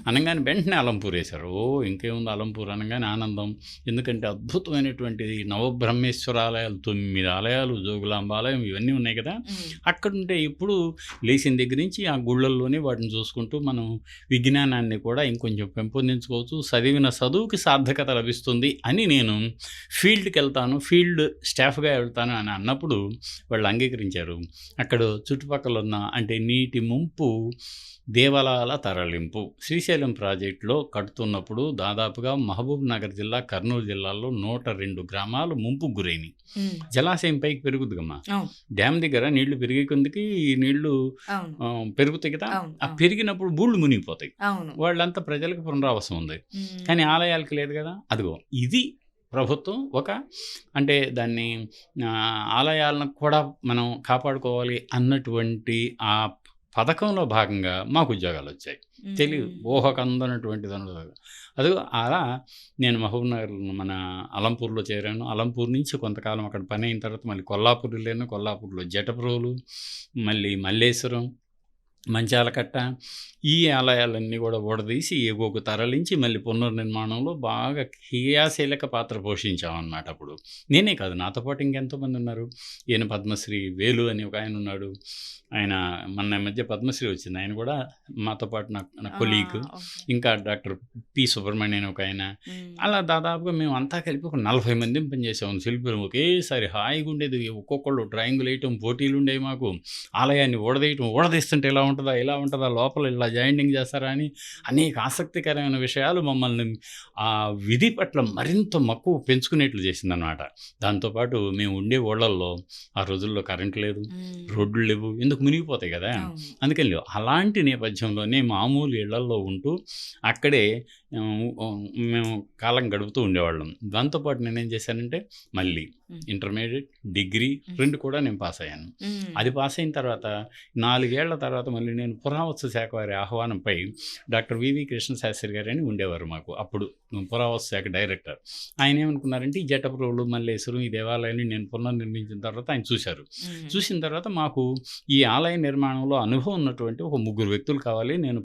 అనగానే వెంటనే అలంపూర్ వేశారు. ఇంకేముంది అలంపూర్ అనగానే ఆనందం. ఎందుకంటే అద్భుతమైనటువంటి నవబ్రహ్మేశ్వరాలయాలు 9 ఆలయాలు, జోగులాంబ ఆలయం ఇవన్నీ ఉన్నాయి కదా! అక్కడుంటే ఎప్పుడు లేచిన దగ్గర నుంచి ఆ గుళ్ళల్లోనే వాటిని చూసుకుంటూ మనం విజ్ఞానాన్ని కూడా ఇంకొంచెం పెంపొందించుకోవచ్చు. చదివిన చదువుకి సార్థకత లభిస్తుంది అని నేను ఫీల్డ్‌కెళ్తాను, ఫీల్డ్ స్టాఫ్‌గా వెళ్తాను అని అన్నప్పుడు వాళ్ళు అంగీకరించారు. అక్కడ చుట్టుపక్కలున్న అంటే నీటి ముంపు, దేవాలయాల తరలింపు శ్రీశైలం ప్రాజెక్టులో కడుతున్నప్పుడు దాదాపుగా మహబూబ్ నగర్ జిల్లా, కర్నూలు జిల్లాల్లో 102 గ్రామాలు ముంపుకు గురైనయి. హ్మ్. జలాశయం పైకి పెరుగుద్దిగమ్మా. అవును. డ్యామ్ దగ్గర నీళ్లు పెరిగే కొందికి ఈ నీళ్లు అవును. పెరుగుతాయి కదా! అవును. ఆ అవును. పెరిగినప్పుడు బూళ్ళు మునిగిపోతాయి. అవును. వాళ్ళంతా ప్రజలకు పునరావాసం ఉంది. కానీ హ్మ్. ఆలయాలకి లేదు కదా! అదిగో ఇది ప్రభుత్వం ఒక అంటే దాన్ని ఆలయాలను కూడా మనం కాపాడుకోవాలి అన్నటువంటి ఆ పథకంలో భాగంగా మాకు ఉద్యోగాలొచ్చాయి. తెలీదు. హ్మ్. ఊహకందనటువంటిదనదు. అదిగో అలా నేను మహబూబ్‌నగర్ మన అలంపూర్‌లో చేరాను. అలంపూర్ నుంచి కొంతకాలం అక్కడ పనయిన తర్వాత మళ్ళీ కొల్లాపూర్ వెళ్ళాను. కొల్లాపూర్‌లో జటప్రోలు, మళ్ళీ మల్లేశ్వరం, మంచాలకట్ట ఈ ఆలయాలన్నీ కూడా ఊడదీసి ఎగువకు తరలించి మళ్ళీ పునర్నిర్మాణంలో బాగా క్రియాశీలక పాత్ర పోషించామనమాట అప్పుడు. నేనే కాదు నాతో పాటు ఇంకెంతోమంది ఉన్నారు. ఈయన పద్మశ్రీ వేలు అని ఒక ఆయన ఉన్నాడు. ఆయన మొన్న ఈ మధ్య పద్మశ్రీ వచ్చింది. ఆయన కూడా మాతో పాటు నా ఆ! కొలీగ్. ఓకే. ఇంకా డాక్టర్ పి. సుబ్రహ్మణ్యం అని ఒక ఆయన. హ్మ్. అలా దాదాపుగా మేమంతా కలిపి ఒక 40 మందిమి పనిచేసాం. శిల్పులం ఒకేసారి హాయిగుండేది. ఒక్కొక్కళ్ళు డ్రాయింగులేయటం పోటీలుండేవి మాకు. ఆలయాన్ని ఊడదీయటం, ఊడదీస్తుంటే ఇలా ఉంటదా? ఇలా ఉంటదా? లోపల ఇలా జాయింటింగ్ చేస్తారా? అని అనేక ఆసక్తికరమైన విషయాలు మమ్మల్ని ఆ విధి పట్ల మరింత మక్కువ పెంచుకునేట్లు చేసిందనమాట. దాంతో పాటు మేము ఉండే ఊళ్ళల్లో ఆ రోజుల్లో కరెంట్ లేదు, హ్మ్. రోడ్లు లేవు. ఎందుకు మునిగిపోతాయి కదా! అవును. అందుకని లేవు. అలాంటి నేపథ్యంలోనే మామూలు ఇళ్లల్లో ఉంటూ అక్కడే మేము కాలం గడుపుతూ ఉండేవాళ్ళం. దాంతో పాటు నేనేం చేశానంటే మళ్ళీ హ్మ్. ఇంటర్మీడియేట్, డిగ్రీ హ్మ్. 2 కూడా నేను పాస్ అయ్యాను. హ్మ్. అది పాస్ అయిన తర్వాత 4 ఏళ్ల తర్వాత మళ్ళీ నేను పురావస్తు శాఖ వారి ఆహ్వానంపై డాక్టర్ వివి కృష్ణశాస్త్రి గారని ఉండేవారు మాకు. అప్పుడు పురావస్తు శాఖ డైరెక్టర్. ఆయన ఏమనుకున్నారంటే ఈ జటప్రోలు, మల్లేశ్వరం ఈ దేవాలయాన్ని నేను పునర్నిర్మించిన తర్వాత ఆయన చూశారు. హ్మ్. చూసిన తర్వాత మాకు ఈ ఆలయ నిర్మాణంలో అనుభవం ఉన్నటువంటి ఒక ముగ్గురు వ్యక్తులు కావాలి. నేను